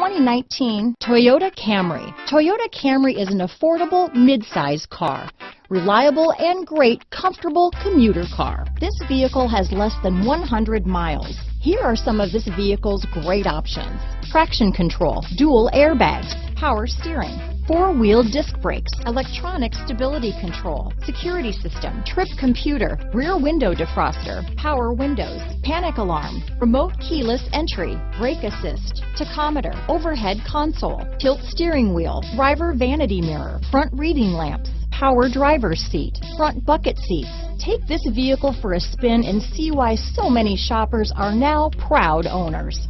2019 Toyota Camry. Toyota Camry is an affordable mid-size car. Reliable and great, comfortable commuter car. This vehicle has less than 100 miles. Here are some of this vehicle's great options: traction control, dual airbags, power steering, four-wheel disc brakes, electronic stability control, security system, trip computer, rear window defroster, power windows, panic alarm, remote keyless entry, brake assist, tachometer, overhead console, tilt steering wheel, driver vanity mirror, front reading lamps, power driver's seat, front bucket seats. Take this vehicle for a spin and see why so many shoppers are now proud owners.